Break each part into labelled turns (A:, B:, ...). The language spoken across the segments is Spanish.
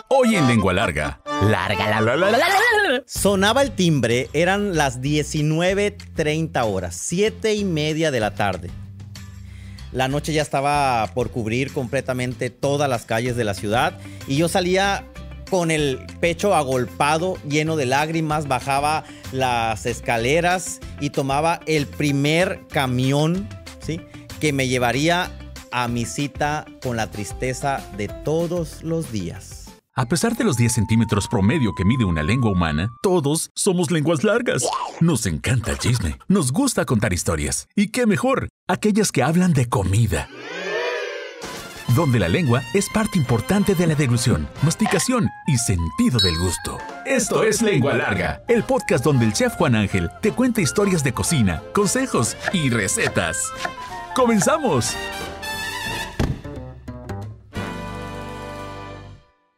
A: Hoy en Lengua Larga.
B: Sonaba el timbre, eran las 19:30 horas, 7:30 de la tarde. La noche ya estaba por cubrir completamente todas las calles de la ciudad y yo salía con el pecho agolpado, lleno de lágrimas, bajaba las escaleras y tomaba el primer camión, ¿sí?, que me llevaría a mi cita con la tristeza de todos los días.
A: A pesar de los 10 centímetros promedio que mide una lengua humana, todos somos lenguas largas. Nos encanta el chisme, nos gusta contar historias. ¿Y qué mejor? Aquellas que hablan de comida. Donde la lengua es parte importante de la deglución, masticación y sentido del gusto. Esto es Lengua Larga, el podcast donde el chef Juan Ángel te cuenta historias de cocina, consejos y recetas. ¡Comenzamos!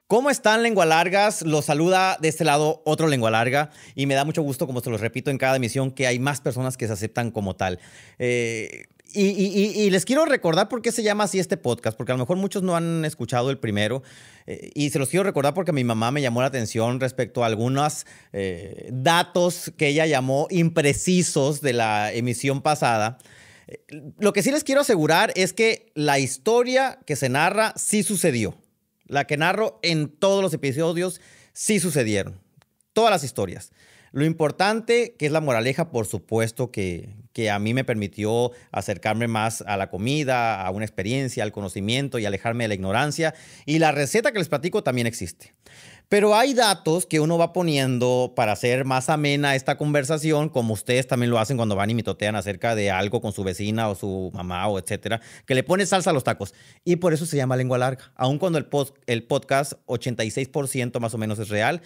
B: ¿Cómo están, Lengua Largas? Los saluda de este lado otro Lengua Larga y me da mucho gusto, como se los repito en cada emisión, que hay más personas que se aceptan como tal. Y les quiero recordar por qué se llama así este podcast, porque a lo mejor muchos no han escuchado el primero, y se los quiero recordar porque mi mamá me llamó la atención respecto a algunos datos que ella llamó imprecisos de la emisión pasada. Lo que sí les quiero asegurar es que la historia que se narra sí sucedió. La que narro en todos los episodios sí sucedieron. Todas las historias. Lo importante, que es la moraleja, por supuesto, que a mí me permitió acercarme más a la comida, a una experiencia, al conocimiento y alejarme de la ignorancia. Y la receta que les platico también existe. Pero hay datos que uno va poniendo para hacer más amena esta conversación, como ustedes también lo hacen cuando van y mitotean acerca de algo con su vecina o su mamá o etcétera, que le pone salsa a los tacos. Y por eso se llama Lengua Larga. Aun cuando el podcast 86% más o menos es real,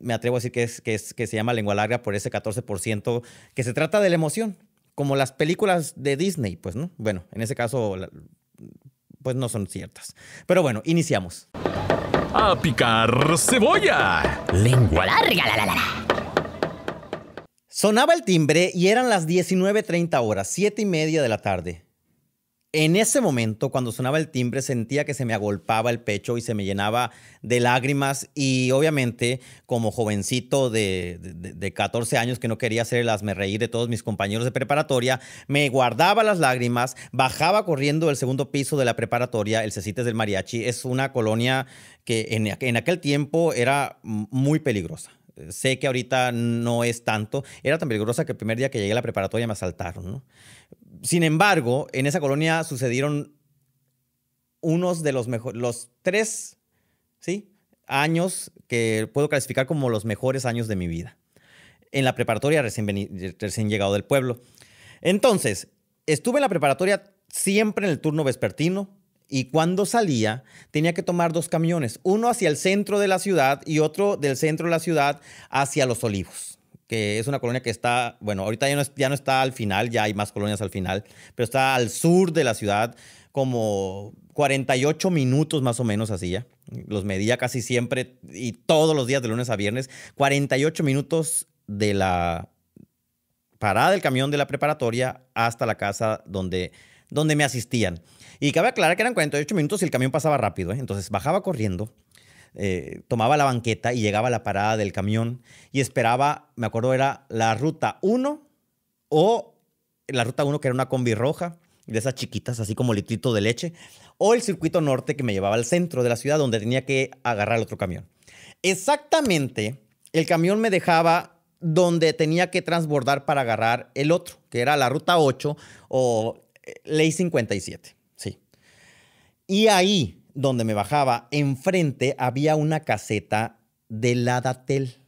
B: me atrevo a decir que se llama Lengua Larga por ese 14% que se trata de la emoción, como las películas de Disney, pues, ¿no? Bueno, en ese caso, pues no son ciertas. Pero bueno, iniciamos.
A: ¡A picar cebolla!
C: Lengua larga,
B: Sonaba el timbre y eran las 19:30 horas, 7:30 de la tarde. En ese momento, cuando sonaba el timbre, sentía que se me agolpaba el pecho y se me llenaba de lágrimas. Y obviamente, como jovencito de 14 años que no quería hacer el hazmerreír de todos mis compañeros de preparatoria, me guardaba las lágrimas, bajaba corriendo del segundo piso de la preparatoria, el Cecites del Mariachi. Es una colonia que en aquel tiempo era muy peligrosa. Sé que ahorita no es tanto. Era tan peligrosa que el primer día que llegué a la preparatoria me asaltaron, ¿no? Sin embargo, en esa colonia sucedieron unos de los 3, ¿sí?, años que puedo clasificar como los mejores años de mi vida. En la preparatoria recién llegado del pueblo. Entonces, estuve en la preparatoria siempre en el turno vespertino y cuando salía tenía que tomar 2 camiones. Uno hacia el centro de la ciudad y otro del centro de la ciudad hacia Los Olivos, que es una colonia que está, bueno, ahorita ya no está al final, ya hay más colonias al final, pero está al sur de la ciudad, como 48 minutos más o menos hacía. Los medía casi siempre y todos los días de lunes a viernes. 48 minutos de la parada del camión de la preparatoria hasta la casa donde me asistían. Y cabe aclarar que eran 48 minutos y el camión pasaba rápido, ¿eh? Entonces bajaba corriendo. Tomaba la banqueta y llegaba a la parada del camión y esperaba, me acuerdo, era la ruta 1 o la ruta 1, que era una combi roja, de esas chiquitas, así como litrito de leche, o el circuito norte que me llevaba al centro de la ciudad donde tenía que agarrar el otro camión. Exactamente, el camión me dejaba donde tenía que transbordar para agarrar el otro, que era la ruta 8 o Ley 57, sí. Y ahí, donde me bajaba, enfrente había una caseta de Ladatel.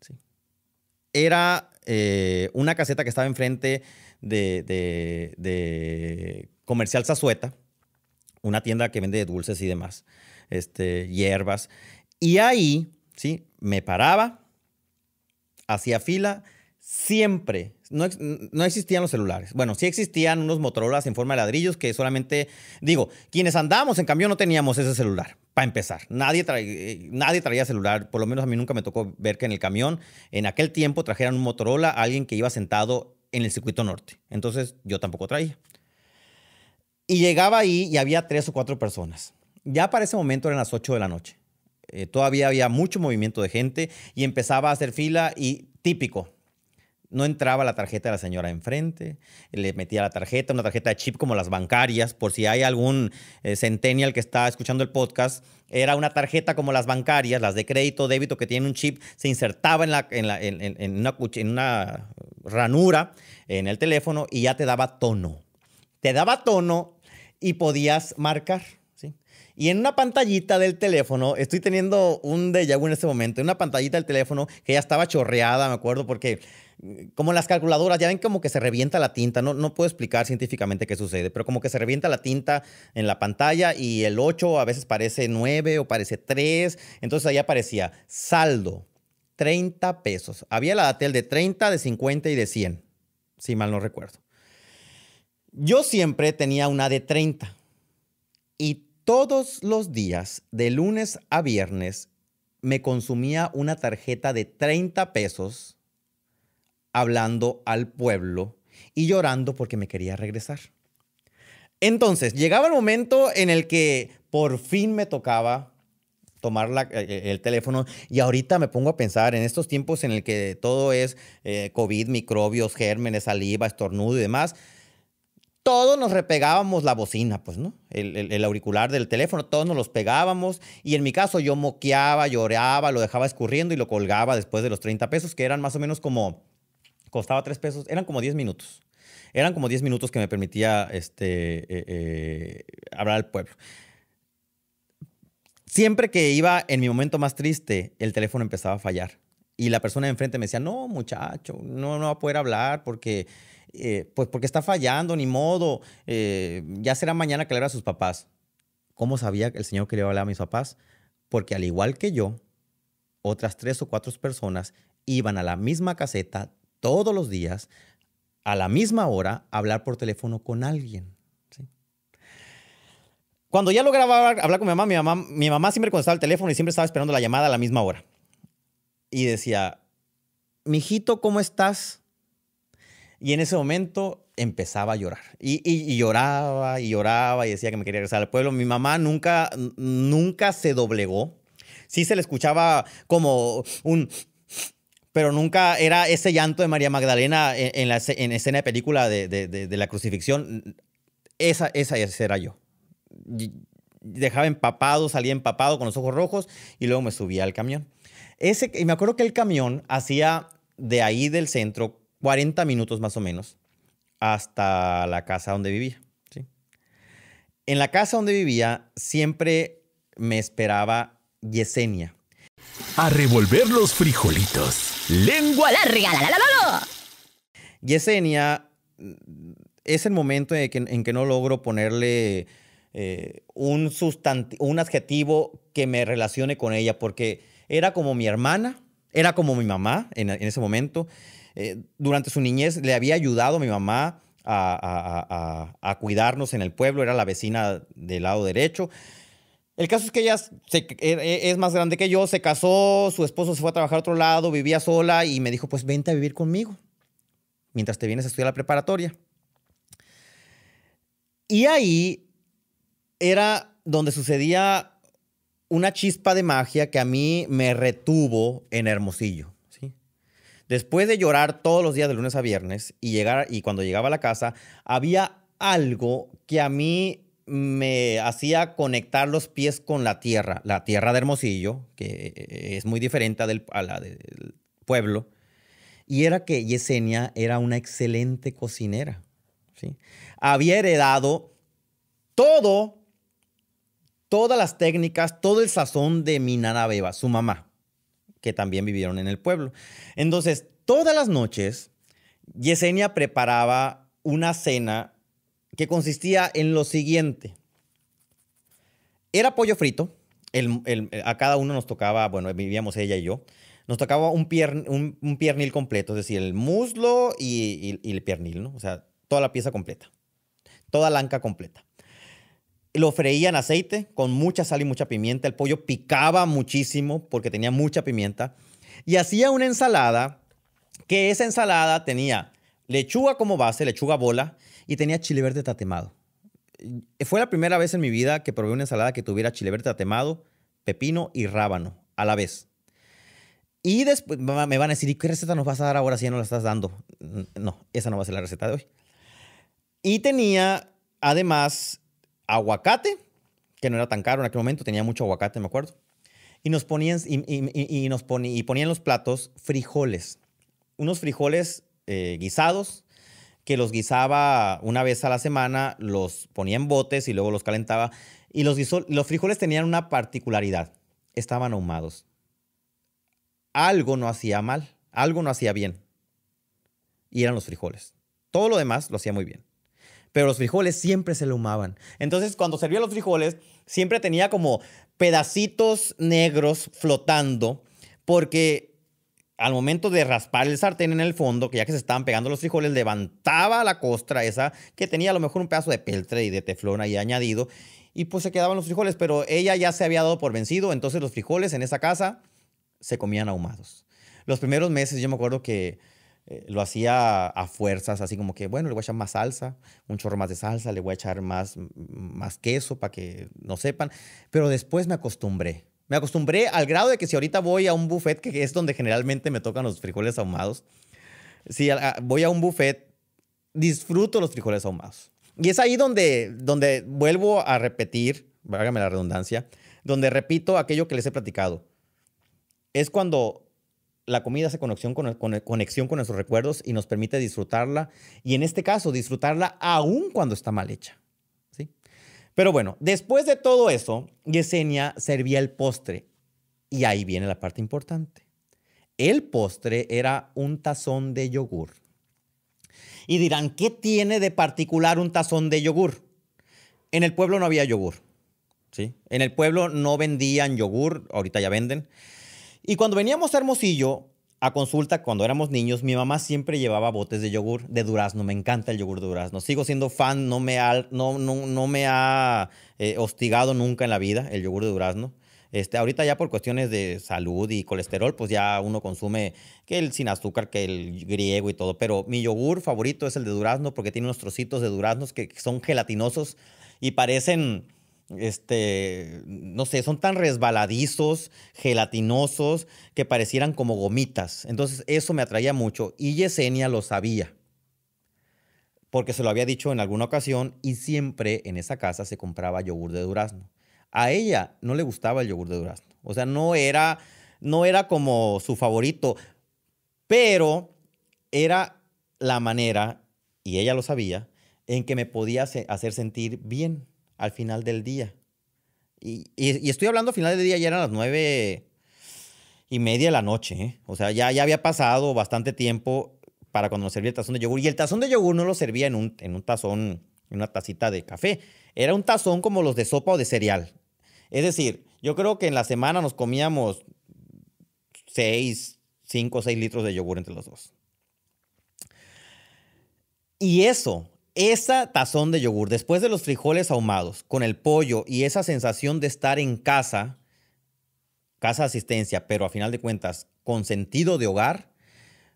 B: ¿Sí? Era una caseta que estaba enfrente de Comercial Zazueta, una tienda que vende dulces y demás, hierbas. Y ahí, ¿sí?, me paraba, hacía fila. Siempre, no existían los celulares. Bueno, sí existían unos Motorolas en forma de ladrillos que solamente, quienes andábamos en camión no teníamos ese celular, para empezar. Nadie traía celular, por lo menos a mí nunca me tocó ver que en el camión, en aquel tiempo, trajeran un Motorola a alguien que iba sentado en el circuito norte. Entonces, yo tampoco traía. Y llegaba ahí y había 3 o 4 personas. Ya para ese momento eran las 8 de la noche. todavía había mucho movimiento de gente y empezaba a hacer fila y típico. No entraba la tarjeta de la señora enfrente, le metía la tarjeta, una tarjeta de chip como las bancarias, por si hay algún centennial que está escuchando el podcast, era una tarjeta como las bancarias, las de crédito, débito, que tienen un chip, se insertaba en una ranura en el teléfono y ya te daba tono. Te daba tono y podías marcar. ¿Sí? Y en una pantallita del teléfono, estoy teniendo un déjà vu en este momento, en una pantallita del teléfono que ya estaba chorreada, me acuerdo, porque como las calculadoras, ya ven como que se revienta la tinta, no puedo explicar científicamente qué sucede, pero como que se revienta la tinta en la pantalla y el 8 a veces parece 9 o parece 3, entonces ahí aparecía saldo, 30 pesos. Había la Datel de 30, de 50 y de 100, si mal no recuerdo. Yo siempre tenía una de 30 y todos los días, de lunes a viernes, me consumía una tarjeta de 30 pesos hablando al pueblo y llorando porque me quería regresar. Entonces, llegaba el momento en el que por fin me tocaba tomar el teléfono y ahorita me pongo a pensar en estos tiempos en el que todo es COVID, microbios, gérmenes, saliva, estornudo y demás. Todos nos repegábamos la bocina, pues, ¿no? El auricular del teléfono, todos nos los pegábamos y en mi caso yo moqueaba, lloraba, lo dejaba escurriendo y lo colgaba después de los 30 pesos, que eran más o menos como, costaba 3 pesos, eran como 10 minutos. Eran como 10 minutos que me permitía hablar al pueblo. Siempre que iba en mi momento más triste, el teléfono empezaba a fallar. Y la persona de enfrente me decía, no, muchacho, no va a poder hablar porque está fallando, ni modo. Ya será mañana que le habla a sus papás. ¿Cómo sabía el señor que le iba a hablar a mis papás? Porque al igual que yo, otras 3 o 4 personas iban a la misma caseta todos los días, a la misma hora, a hablar por teléfono con alguien. ¿Sí? Cuando ya lograba hablar con mi mamá siempre contestaba el teléfono y siempre estaba esperando la llamada a la misma hora. Y decía, mijito, ¿cómo estás? Y en ese momento empezaba a llorar. Y lloraba y lloraba y decía que me quería regresar al pueblo. Mi mamá nunca se doblegó. Sí se le escuchaba como un... Pero nunca era ese llanto de María Magdalena en escena de película de la crucifixión. Esa era yo. Dejaba empapado, salía empapado con los ojos rojos y luego me subía al camión. Y me acuerdo que el camión hacía de ahí del centro 40 minutos más o menos hasta la casa donde vivía. ¿Sí? En la casa donde vivía siempre me esperaba Yesenia.
A: A revolver los frijolitos. ¡Lengua larga!
B: Yesenia es el momento en que no logro ponerle un adjetivo que me relacione con ella, porque era como mi hermana, era como mi mamá en ese momento. Durante su niñez le había ayudado a mi mamá a cuidarnos en el pueblo, era la vecina del lado derecho. El caso es que ella es más grande que yo, se casó, su esposo se fue a trabajar a otro lado, vivía sola y me dijo, pues vente a vivir conmigo mientras te vienes a estudiar la preparatoria. Y ahí era donde sucedía una chispa de magia que a mí me retuvo en Hermosillo. ¿Sí? Después de llorar todos los días de lunes a viernes y cuando llegaba a la casa, había algo que a mí me hacía conectar los pies con la tierra de Hermosillo, que es muy diferente a la del pueblo, y era que Yesenia era una excelente cocinera. ¿Sí? Había heredado todas las técnicas, todo el sazón de mi nana Beba, su mamá, que también vivieron en el pueblo. Entonces, todas las noches, Yesenia preparaba una cena que consistía en lo siguiente. Era pollo frito. A cada uno nos tocaba, bueno, vivíamos ella y yo, nos tocaba un piernil completo, es decir, el muslo y el piernil, ¿no? O sea, toda la pieza completa, toda la anca completa. Lo freía en aceite con mucha sal y mucha pimienta. El pollo picaba muchísimo porque tenía mucha pimienta. Y hacía una ensalada, que esa ensalada tenía lechuga como base, lechuga bola, y tenía chile verde tatemado. Fue la primera vez en mi vida que probé una ensalada que tuviera chile verde tatemado, pepino y rábano a la vez. Y después me van a decir, ¿y qué receta nos vas a dar ahora si ya no la estás dando? No, esa no va a ser la receta de hoy. Y tenía, además, aguacate, que no era tan caro en aquel momento, tenía mucho aguacate, me acuerdo. Y nos ponían, y ponían en los platos frijoles. Unos frijoles guisados, que los guisaba una vez a la semana, los ponía en botes y luego los calentaba. Y los frijoles tenían una particularidad. Estaban ahumados. Algo no hacía mal, algo no hacía bien. Y eran los frijoles. Todo lo demás lo hacía muy bien. Pero los frijoles siempre se le ahumaban. Entonces, cuando servía los frijoles, siempre tenía como pedacitos negros flotando, porque al momento de raspar el sartén en el fondo, que ya que se estaban pegando los frijoles, levantaba la costra esa, que tenía a lo mejor un pedazo de peltre y de teflón ahí añadido, y pues se quedaban los frijoles, pero ella ya se había dado por vencido, entonces los frijoles en esa casa se comían ahumados. Los primeros meses yo me acuerdo que lo hacía a fuerzas, así como que, bueno, le voy a echar más salsa, un chorro más de salsa, le voy a echar más queso para que no sepan, pero después me acostumbré. Me acostumbré al grado de que si ahorita voy a un buffet, que es donde generalmente me tocan los frijoles ahumados, si voy a un buffet, disfruto los frijoles ahumados. Y es ahí donde vuelvo a repetir, válgame la redundancia, donde repito aquello que les he platicado. Es cuando la comida hace conexión con nuestros recuerdos y nos permite disfrutarla. Y en este caso, disfrutarla aún cuando está mal hecha. ¿Sí? Pero bueno, después de todo eso, Yesenia servía el postre. Y ahí viene la parte importante. El postre era un tazón de yogur. Y dirán, ¿qué tiene de particular un tazón de yogur? En el pueblo no había yogur. ¿Sí? En el pueblo no vendían yogur, ahorita ya venden. Y cuando veníamos a Hermosillo a consulta, cuando éramos niños, mi mamá siempre llevaba botes de yogur de durazno. Me encanta el yogur de durazno. Sigo siendo fan, no me ha hostigado nunca en la vida el yogur de durazno. Ahorita ya por cuestiones de salud y colesterol, pues ya uno consume que el sin azúcar, que el griego y todo. Pero mi yogur favorito es el de durazno porque tiene unos trocitos de duraznos que son gelatinosos y parecen... no sé, son tan resbaladizos, gelatinosos, que parecieran como gomitas. Entonces, eso me atraía mucho. Y Yesenia lo sabía, porque se lo había dicho en alguna ocasión y siempre en esa casa se compraba yogur de durazno. A ella no le gustaba el yogur de durazno. O sea, no era como su favorito, pero era la manera, y ella lo sabía, en que me podía hacer sentir bien al final del día. Y estoy hablando al final del día, ya eran las 9:30 de la noche, ¿eh? O sea, ya había pasado bastante tiempo para cuando nos servía el tazón de yogur. Y el tazón de yogur no lo servía en un tazón, en una tacita de café. Era un tazón como los de sopa o de cereal. Es decir, yo creo que en la semana nos comíamos 5 o 6 litros de yogur entre los dos. Y esa tazón de yogur, después de los frijoles ahumados, con el pollo y esa sensación de estar en casa de asistencia, pero a final de cuentas con sentido de hogar,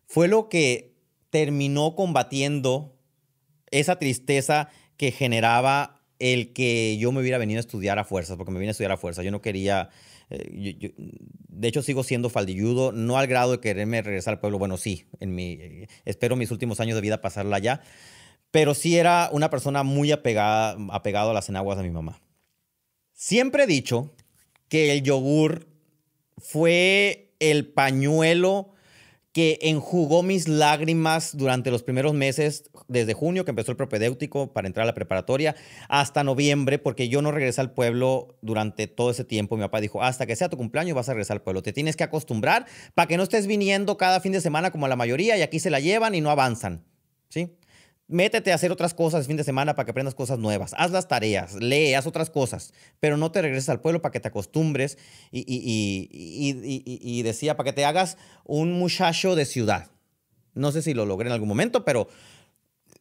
B: fue lo que terminó combatiendo esa tristeza que generaba el que yo me hubiera venido a estudiar a fuerzas, porque me vine a estudiar a fuerzas. Yo no quería, de hecho sigo siendo faldilludo, no al grado de quererme regresar al pueblo. Bueno, sí, espero mis últimos años de vida pasarla allá. Pero sí era una persona muy apegado a las enaguas de mi mamá. Siempre he dicho que el yogur fue el pañuelo que enjugó mis lágrimas durante los primeros meses, desde junio, que empezó el propedéutico para entrar a la preparatoria, hasta noviembre, porque yo no regresé al pueblo durante todo ese tiempo. Mi papá dijo, hasta que sea tu cumpleaños vas a regresar al pueblo. Te tienes que acostumbrar para que no estés viniendo cada fin de semana como la mayoría y aquí se la llevan y no avanzan, ¿sí? Métete a hacer otras cosas el fin de semana para que aprendas cosas nuevas. Haz las tareas, lee, haz otras cosas, pero no te regreses al pueblo para que te acostumbres y decía, para que te hagas un muchacho de ciudad. No sé si lo logré en algún momento, pero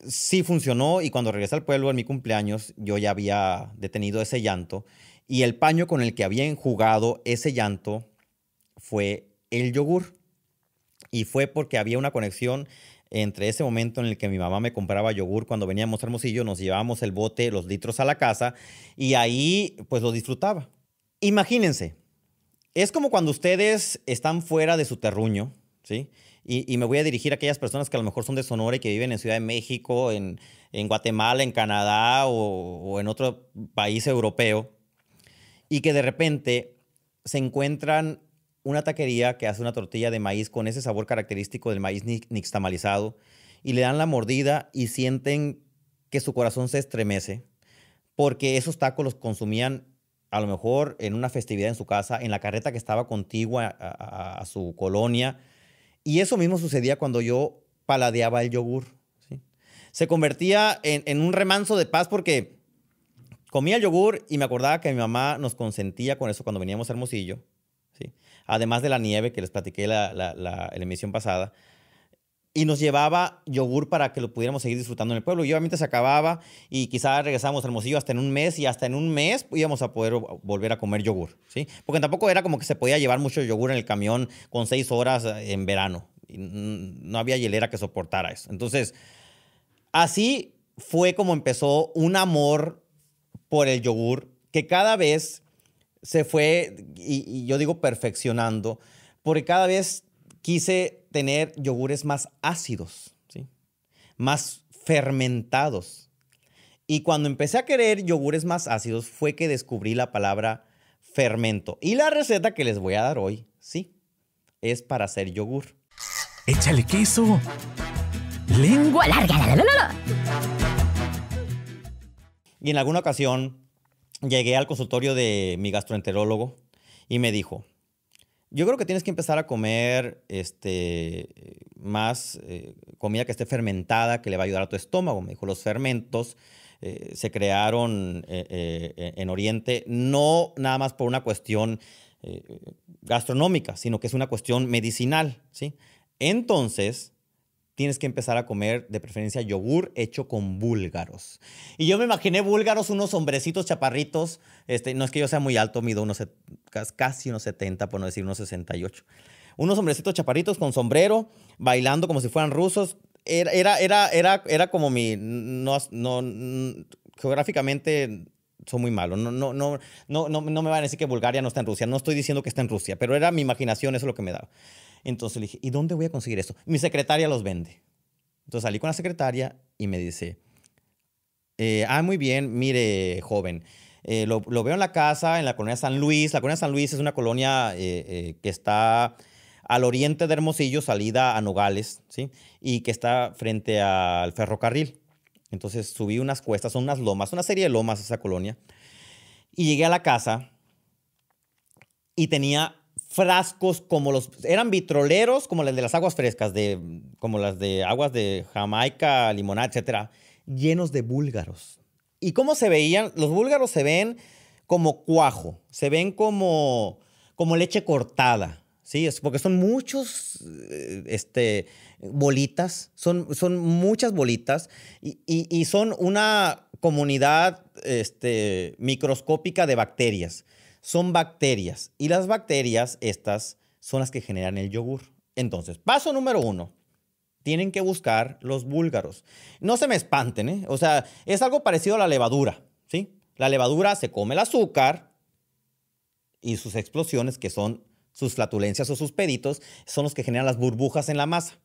B: sí funcionó y cuando regresé al pueblo en mi cumpleaños yo ya había detenido ese llanto y el paño con el que había enjugado ese llanto fue el yogur y fue porque había una conexión entre ese momento en el que mi mamá me compraba yogur cuando veníamos a Hermosillo, nos llevábamos el bote, los litros a la casa y ahí pues lo disfrutaba. Imagínense, Es como cuando ustedes están fuera de su terruño, ¿sí? Y me voy a dirigir a aquellas personas que a lo mejor son de Sonora y que viven en Ciudad de México, en Guatemala, en Canadá o en otro país europeo, y que de repente se encuentran una taquería que hace una tortilla de maíz con ese sabor característico del maíz nixtamalizado y le dan la mordida y sienten que su corazón se estremece porque esos tacos los consumían a lo mejor en una festividad en su casa, en la carreta que estaba contigua a su colonia. Y eso mismo sucedía cuando yo paladeaba el yogur, ¿sí? Se convertía en un remanso de paz porque comía el yogur y me acordaba que mi mamá nos consentía con eso cuando veníamos a Hermosillo, ¿sí? Además de la nieve que les platiqué la emisión pasada. Y nos llevaba yogur para que lo pudiéramos seguir disfrutando en el pueblo. Y obviamente se acababa y quizás regresábamos a Hermosillo hasta en un mes y hasta en un mes íbamos a poder volver a comer yogur, ¿sí? Porque tampoco era como que se podía llevar mucho yogur en el camión con 6 horas en verano. Y no había hielera que soportara eso. Entonces, así fue como empezó un amor por el yogur que cada vez se fue, y yo digo perfeccionando, porque cada vez quise tener yogures más ácidos, ¿sí? Más fermentados. Y cuando empecé a querer yogures más ácidos fue que descubrí la palabra fermento. Y la receta que les voy a dar hoy, sí, es para hacer yogur.
A: Échale queso.
C: Lengua larga.
B: Y en alguna ocasión llegué al consultorio de mi gastroenterólogo y me dijo, yo creo que tienes que empezar a comer más comida que esté fermentada, que le va a ayudar a tu estómago. Me dijo, los fermentos se crearon en Oriente no nada más por una cuestión gastronómica, sino que es una cuestión medicinal, ¿sí? Entonces, tienes que empezar a comer, de preferencia, yogur hecho con búlgaros. Y yo me imaginé búlgaros, unos hombrecitos chaparritos. No es que yo sea muy alto, mido casi unos 70, por no decir unos 68. Unos hombrecitos chaparritos con sombrero, bailando como si fueran rusos. Era como mi... geográficamente soy muy malo. No me van a decir que Bulgaria no está en Rusia. No estoy diciendo que está en Rusia, pero era mi imaginación, eso es lo que me daba. Entonces le dije, ¿y dónde voy a conseguir esto? Mi secretaria los vende. Entonces salí con la secretaria y me dice, muy bien, mire, joven, lo veo en la casa, en la colonia San Luis. La colonia San Luis es una colonia que está al oriente de Hermosillo, salida a Nogales, ¿sí? Y que está frente al ferrocarril. Entonces subí unas cuestas, son unas lomas, una serie de lomas esa colonia. Y llegué a la casa y tenía frascos eran vitroleros como los de las aguas frescas, como las de aguas de Jamaica, limonada, etcétera, llenos de búlgaros. ¿Y cómo se veían? Los búlgaros se ven como cuajo, se ven como leche cortada, ¿sí? Es porque son muchos bolitas, son muchas bolitas y son una comunidad microscópica de bacterias. Son bacterias y las bacterias estas son las que generan el yogur. Entonces, paso número 1. Tienen que buscar los búlgaros. No se me espanten, ¿eh? O sea, es algo parecido a la levadura, ¿sí? La levadura se come el azúcar y sus explosiones, que son sus flatulencias o sus peditos, son los que generan las burbujas en la masa.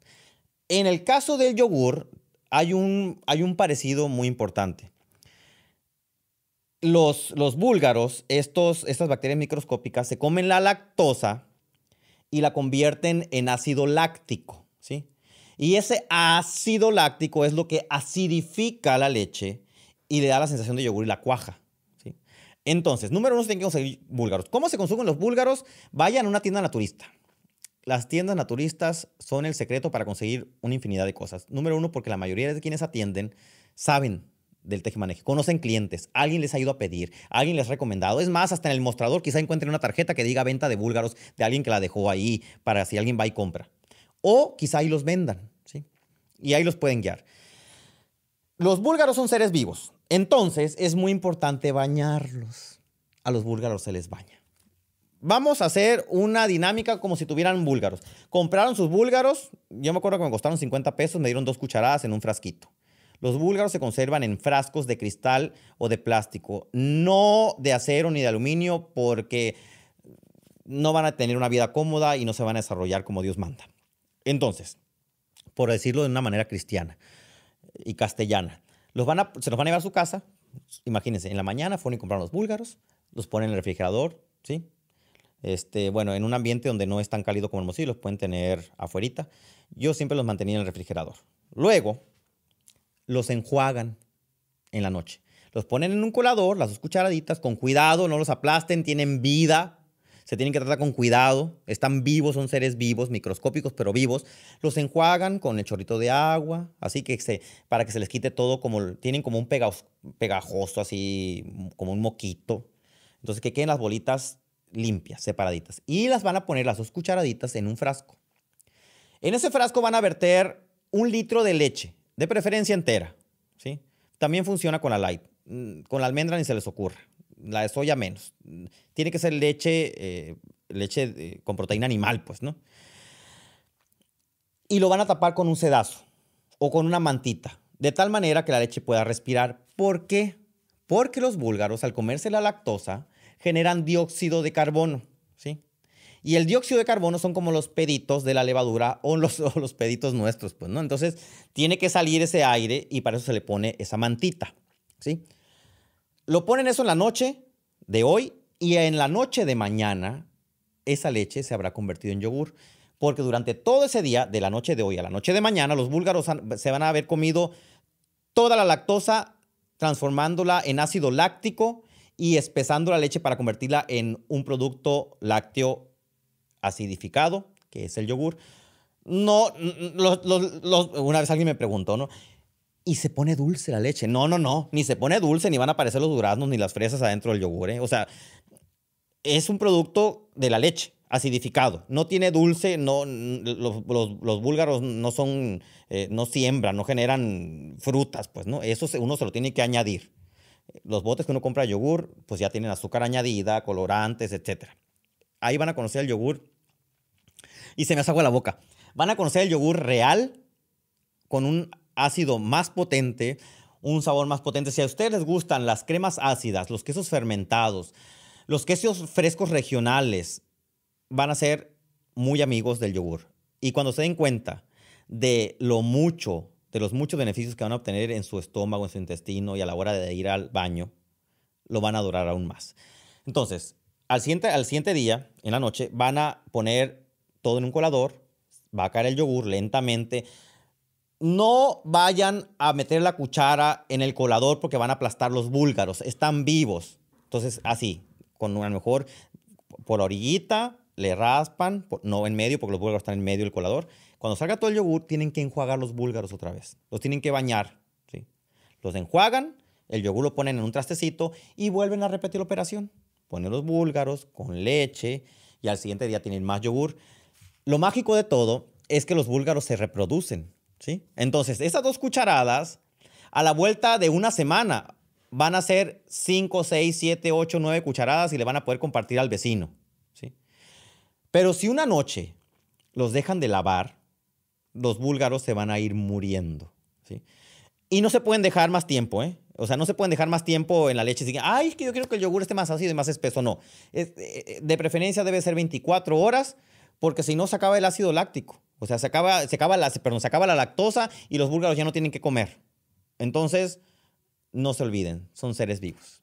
B: En el caso del yogur hay un parecido muy importante. Los búlgaros, estas bacterias microscópicas, se comen la lactosa y la convierten en ácido láctico, ¿sí? Y ese ácido láctico es lo que acidifica la leche y le da la sensación de yogur y la cuaja, ¿sí? Entonces, número 1, se tienen que conseguir búlgaros. ¿Cómo se consumen los búlgaros? Vayan a una tienda naturista. Las tiendas naturistas son el secreto para conseguir una infinidad de cosas. Número 1, porque la mayoría de quienes atienden saben del tejemaneje, conocen clientes, alguien les ha ido a pedir, alguien les ha recomendado. Es más, hasta en el mostrador quizá encuentren una tarjeta que diga venta de búlgaros de alguien que la dejó ahí para si alguien va y compra. O quizá ahí los vendan, ¿sí? Y ahí los pueden guiar. Los búlgaros son seres vivos, entonces es muy importante bañarlos. A los búlgaros se les baña. Vamos a hacer una dinámica como si tuvieran búlgaros. Compraron sus búlgaros, yo me acuerdo que me costaron 50 pesos, me dieron 2 cucharadas en un frasquito. Los búlgaros se conservan en frascos de cristal o de plástico, no de acero ni de aluminio, porque no van a tener una vida cómoda y no se van a desarrollar como Dios manda. Entonces, por decirlo de una manera cristiana y castellana, se los van a llevar a su casa. Imagínense, en la mañana fueron y compraron los búlgaros, los ponen en el refrigerador, ¿sí? Bueno, en un ambiente donde no es tan cálido como Hermosillo, los pueden tener afuerita. Yo siempre los mantenía en el refrigerador. Luego, los enjuagan en la noche. Los ponen en un colador, las 2 cucharaditas, con cuidado, no los aplasten, tienen vida. Se tienen que tratar con cuidado. Están vivos, son seres vivos, microscópicos, pero vivos. Los enjuagan con el chorrito de agua, así que para que se les quite todo, tienen como un pegajoso, así como un moquito. Entonces, que queden las bolitas limpias, separaditas. Y las van a poner las 2 cucharaditas en un frasco. En ese frasco van a verter 1 litro de leche, de preferencia entera, ¿sí? También funciona con la light. Con la almendra ni se les ocurra. La de soya menos. Tiene que ser leche con proteína animal, pues, ¿no? Y lo van a tapar con un sedazo o con una mantita, de tal manera que la leche pueda respirar. ¿Por qué? Porque los búlgaros, al comerse la lactosa, generan dióxido de carbono, ¿sí? Y el dióxido de carbono son como los peditos de la levadura o los peditos nuestros, pues, ¿no? Entonces, tiene que salir ese aire y para eso se le pone esa mantita, ¿sí? Lo ponen eso en la noche de hoy y en la noche de mañana esa leche se habrá convertido en yogur. Porque durante todo ese día, de la noche de hoy a la noche de mañana, los búlgaros se van a haber comido toda la lactosa, transformándola en ácido láctico y espesando la leche para convertirla en un producto lácteo acidificado, que es el yogur. No, una vez alguien me preguntó, ¿no? ¿Y se pone dulce la leche? No, ni se pone dulce, ni van a aparecer los duraznos, ni las fresas adentro del yogur, ¿eh? O sea, es un producto de la leche, acidificado. No tiene dulce, los búlgaros no siembran, no generan frutas, pues, ¿no? Eso uno se lo tiene que añadir. Los botes que uno compra de yogur, pues ya tienen azúcar añadida, colorantes, etc. Ahí van a conocer el yogur y se me hace agua la boca. Van a conocer el yogur real con un ácido más potente, un sabor más potente. Si a ustedes les gustan las cremas ácidas, los quesos fermentados, los quesos frescos regionales, van a ser muy amigos del yogur. Y cuando se den cuenta de los muchos beneficios que van a obtener en su estómago, en su intestino y a la hora de ir al baño, lo van a adorar aún más. Entonces, al siguiente día, en la noche, van a poner todo en un colador, va a caer el yogur lentamente. No vayan a meter la cuchara en el colador porque van a aplastar los búlgaros. Están vivos. Entonces, así, con a lo mejor por la orillita, le raspan, no en medio porque los búlgaros están en medio del colador. Cuando salga todo el yogur, tienen que enjuagar los búlgaros otra vez. Los tienen que bañar, ¿sí? Los enjuagan, el yogur lo ponen en un trastecito y vuelven a repetir la operación. Ponen los búlgaros con leche y al siguiente día tienen más yogur. Lo mágico de todo es que los búlgaros se reproducen, ¿sí? Entonces, esas 2 cucharadas, a la vuelta de una semana, van a ser 5, 6, 7, 8, 9 cucharadas y le van a poder compartir al vecino, ¿sí? Pero si una noche los dejan de lavar, los búlgaros se van a ir muriendo, ¿sí? Y no se pueden dejar más tiempo, ¿eh? O sea, no se pueden dejar más tiempo en la leche. Así, ay, es que yo quiero que el yogur esté más ácido y más espeso. No. De preferencia debe ser 24 horas porque si no se acaba el ácido láctico. O sea, se acaba la lactosa y los búlgaros ya no tienen que comer. Entonces, no se olviden, son seres vivos.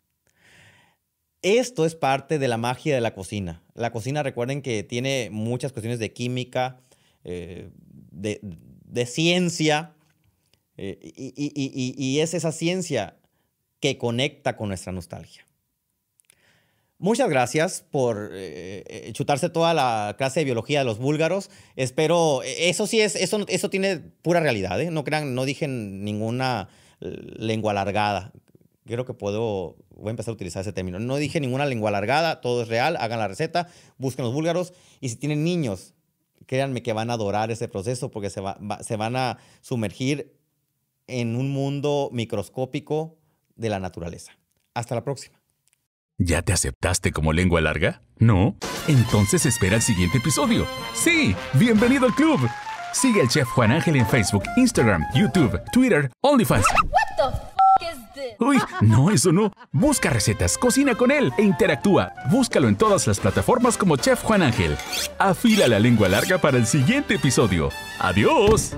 B: Esto es parte de la magia de la cocina. La cocina, recuerden que tiene muchas cuestiones de química, de ciencia, y es esa ciencia que conecta con nuestra nostalgia. Muchas gracias por chutarse toda la clase de biología de los búlgaros. Espero, eso tiene pura realidad, ¿eh? No crean, no dije ninguna lengua alargada. Creo que voy a empezar a utilizar ese término. No dije ninguna lengua alargada, todo es real. Hagan la receta, busquen los búlgaros. Y si tienen niños, créanme que van a adorar ese proceso porque se van a sumergir en un mundo microscópico de la naturaleza. Hasta la próxima.
A: ¿Ya te aceptaste como lengua larga? ¿No? Entonces espera el siguiente episodio. ¡Sí! ¡Bienvenido al club! Sigue al chef Juan Ángel en Facebook, Instagram, YouTube, Twitter, OnlyFans.
C: What the f
A: Uy, no, eso no. Busca recetas, cocina con él e interactúa. Búscalo en todas las plataformas como Chef Juan Ángel. Afila la lengua larga para el siguiente episodio. ¡Adiós!